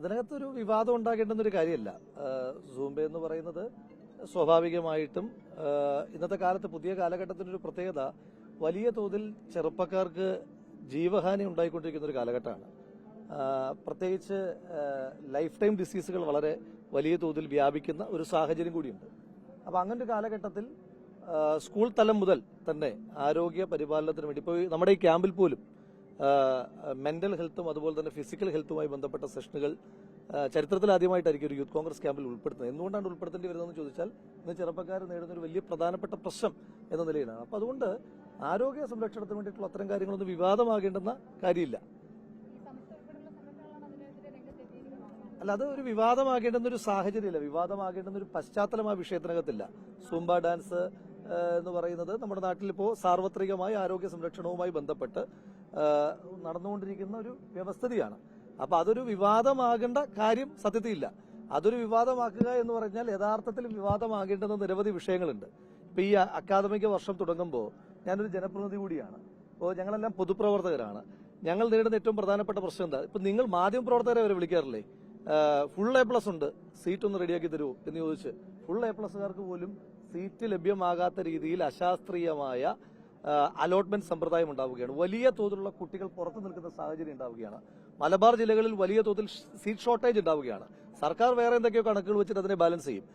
അതിനകത്തൊരു വിവാദം ഉണ്ടാകേണ്ടുന്ന ഒരു കാര്യമല്ല. സൂംബ എന്ന് പറയുന്നത് സ്വാഭാവികമായിട്ടും ഇന്നത്തെ കാലത്ത് പുതിയ കാലഘട്ടത്തിന്റെ ഒരു പ്രത്യേകത വലിയ തോതിൽ ചെറുപ്പക്കാർക്ക് ജീവഹാനി ഉണ്ടായിക്കൊണ്ടിരിക്കുന്ന ഒരു കാലഘട്ടമാണ്. പ്രത്യേകിച്ച് ലൈഫ് ടൈം ഡിസീസുകൾ വളരെ വലിയ തോതിൽ വ്യാപിക്കുന്ന ഒരു സാഹചര്യം കൂടിയുണ്ട്. അപ്പം അങ്ങനെ ഒരു കാലഘട്ടത്തിൽ സ്കൂൾ തലം മുതൽ തന്നെ ആരോഗ്യ പരിപാലനത്തിന് വേണ്ടി ഇപ്പോൾ നമ്മുടെ ഈ ക്യാമ്പിൽ പോലും മെന്റൽ ഹെൽത്തും അതുപോലെ തന്നെ ഫിസിക്കൽ ഹെൽത്തുമായി ബന്ധപ്പെട്ട സെഷനുകൾ ചരിത്രത്തിൽ ആദ്യമായിട്ടായിരിക്കും ഒരു യൂത്ത് കോൺഗ്രസ് ക്യാമ്പിൽ ഉൾപ്പെടുത്തുന്നത്. എന്തുകൊണ്ടാണ് ഉൾപ്പെടുത്തേണ്ടി വരുന്നതെന്ന് ചോദിച്ചാൽ ഇന്ന് ചെറുപ്പക്കാർ നേടുന്ന ഒരു വലിയ പ്രധാനപ്പെട്ട പ്രശ്നം എന്ന നിലയിലാണ്. അപ്പോൾ അതുകൊണ്ട് ആരോഗ്യ സംരക്ഷണത്തിന് വേണ്ടിയിട്ടുള്ള അത്തരം കാര്യങ്ങളൊന്നും വിവാദമാകേണ്ടുന്ന കാര്യമില്ല. അല്ല, അത് ഒരു വിവാദമാകേണ്ടുന്ന ഒരു സാഹചര്യമില്ല, വിവാദമാകേണ്ടുന്ന ഒരു പശ്ചാത്തലം ആ വിഷയത്തിനകത്തില്ല. സൂംബ ഡാൻസ് എന്ന് പറയുന്നത് നമ്മുടെ നാട്ടിലിപ്പോൾ സാർവത്രികമായ ആരോഗ്യ സംരക്ഷണവുമായി ബന്ധപ്പെട്ട് നടന്നുകൊണ്ടിരിക്കുന്ന ഒരു വ്യവസ്ഥിതിയാണ്. അപ്പൊ അതൊരു വിവാദമാകേണ്ട കാര്യം സത്യത്തിൽ ഇല്ല. അതൊരു വിവാദമാക്കുക എന്ന് പറഞ്ഞാൽ യഥാർത്ഥത്തിൽ വിവാദമാകേണ്ടുന്ന നിരവധി വിഷയങ്ങളുണ്ട്. ഇപ്പൊ ഈ അക്കാദമിക വർഷം തുടങ്ങുമ്പോൾ ഞാനൊരു ജനപ്രതിനിധി കൂടിയാണ്. അപ്പോൾ ഞങ്ങളെല്ലാം പൊതുപ്രവർത്തകരാണ്. ഞങ്ങൾ നേരിടുന്ന ഏറ്റവും പ്രധാനപ്പെട്ട പ്രശ്നം എന്താ? ഇപ്പൊ നിങ്ങൾ മാധ്യമപ്രവർത്തകരെ വരെ വിളിക്കാറില്ലേ? ഫുൾ A+ ഉണ്ട്, സീറ്റ് ഒന്ന് റെഡിയാക്കി തരുമോ എന്ന് ചോദിച്ച് ഫുൾ A+കാർക്ക് പോലും സീറ്റ് ലഭ്യമാകാത്ത രീതിയിൽ അശാസ്ത്രീയമായ അലോട്ട്മെന്റ് സമ്പ്രദായം ഉണ്ടാവുകയാണ്. വലിയ തോതിലുള്ള കുട്ടികൾ പുറത്തു നിൽക്കുന്ന സാഹചര്യം ഉണ്ടാവുകയാണ്. മലബാർ ജില്ലകളിൽ വലിയ തോതിൽ സീറ്റ് ഷോർട്ടേജ് ഉണ്ടാവുകയാണ്. സർക്കാർ വേറെ എന്തൊക്കെയോ കണക്കുകൾ വെച്ചിട്ട് അതിനെ ബാലൻസ് ചെയ്യും.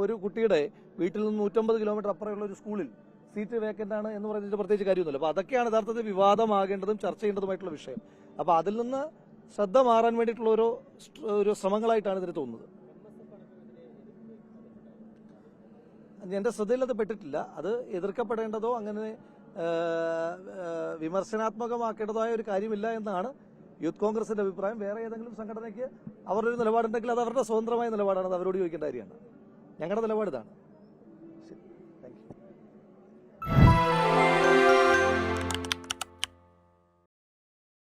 ഒരു കുട്ടിയുടെ വീട്ടിൽ നിന്ന് 150 കിലോമീറ്റർ അപ്പുറമുള്ള ഒരു സ്കൂളിൽ സീറ്റ് വേക്കന്റ് ആണ് എന്ന് പറഞ്ഞിട്ട് പ്രത്യേകിച്ച് കാര്യമൊന്നുമില്ല. അപ്പൊ അതൊക്കെയാണ് യഥാർത്ഥത്തിൽ വിവാദമാകേണ്ടതും ചർച്ച ചെയ്യേണ്ടതുമായിട്ടുള്ള വിഷയം. അപ്പൊ അതിൽ നിന്ന് ശ്രദ്ധ മാറാൻ വേണ്ടിയിട്ടുള്ള ഒരു ശ്രമങ്ങളായിട്ടാണ് ഇതിന് തോന്നുന്നത്. എന്റെ ശ്രദ്ധയിൽ അത് പെട്ടിട്ടില്ല. അത് എതിർക്കപ്പെടേണ്ടതോ അങ്ങനെ വിമർശനാത്മകമാക്കേണ്ടതായ ഒരു കാര്യമില്ല എന്നാണ് യൂത്ത് കോൺഗ്രസിന്റെ അഭിപ്രായം. വേറെ ഏതെങ്കിലും സംഘടനയ്ക്ക് അവരുടെ ഒരു നിലപാടുണ്ടെങ്കിൽ അത് അവരുടെ സ്വതന്ത്രമായ നിലപാടാണ്, അത് അവരോട് ചോദിക്കേണ്ട കാര്യമാണ്. ഞങ്ങളുടെ നിലപാട് ഇതാണ്. ശരി, താങ്ക് യു.